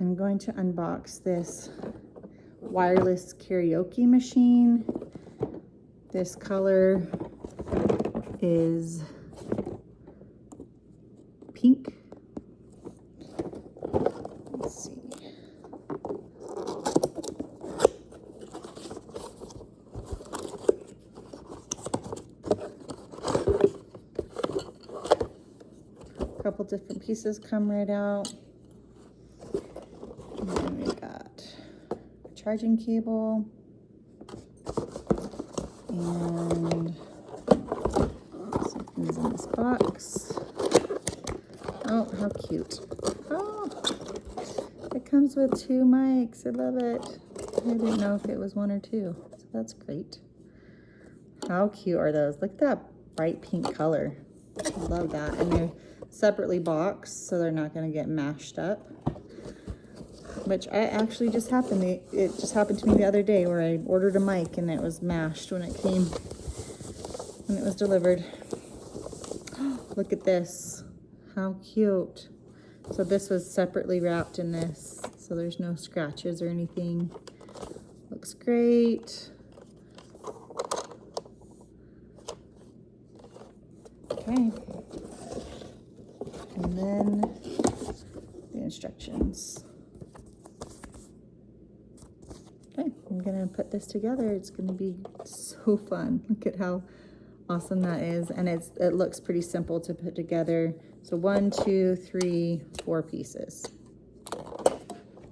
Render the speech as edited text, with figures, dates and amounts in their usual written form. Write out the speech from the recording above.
I'm going to unbox this wireless karaoke machine. This color is pink. Let's see. A couple different pieces come right out. And then we got a charging cable and some things in this box. Oh, how cute. Oh, it comes with 2 mics. I love it. I didn't know if it was 1 or 2, so that's great. How cute are those? Look at that bright pink color. I love that. And they're separately boxed, so they're not going to get mashed up. Which I actually it just happened to me the other day where I ordered a mic and it was mashed when it was delivered. Look at this. How cute. So this was separately wrapped in this, so there's no scratches or anything. Looks great. Okay. And then the instructions. Okay, I'm gonna put this together. It's gonna be so fun. Look at how awesome that is. And it looks pretty simple to put together. So 1, 2, 3, 4 pieces.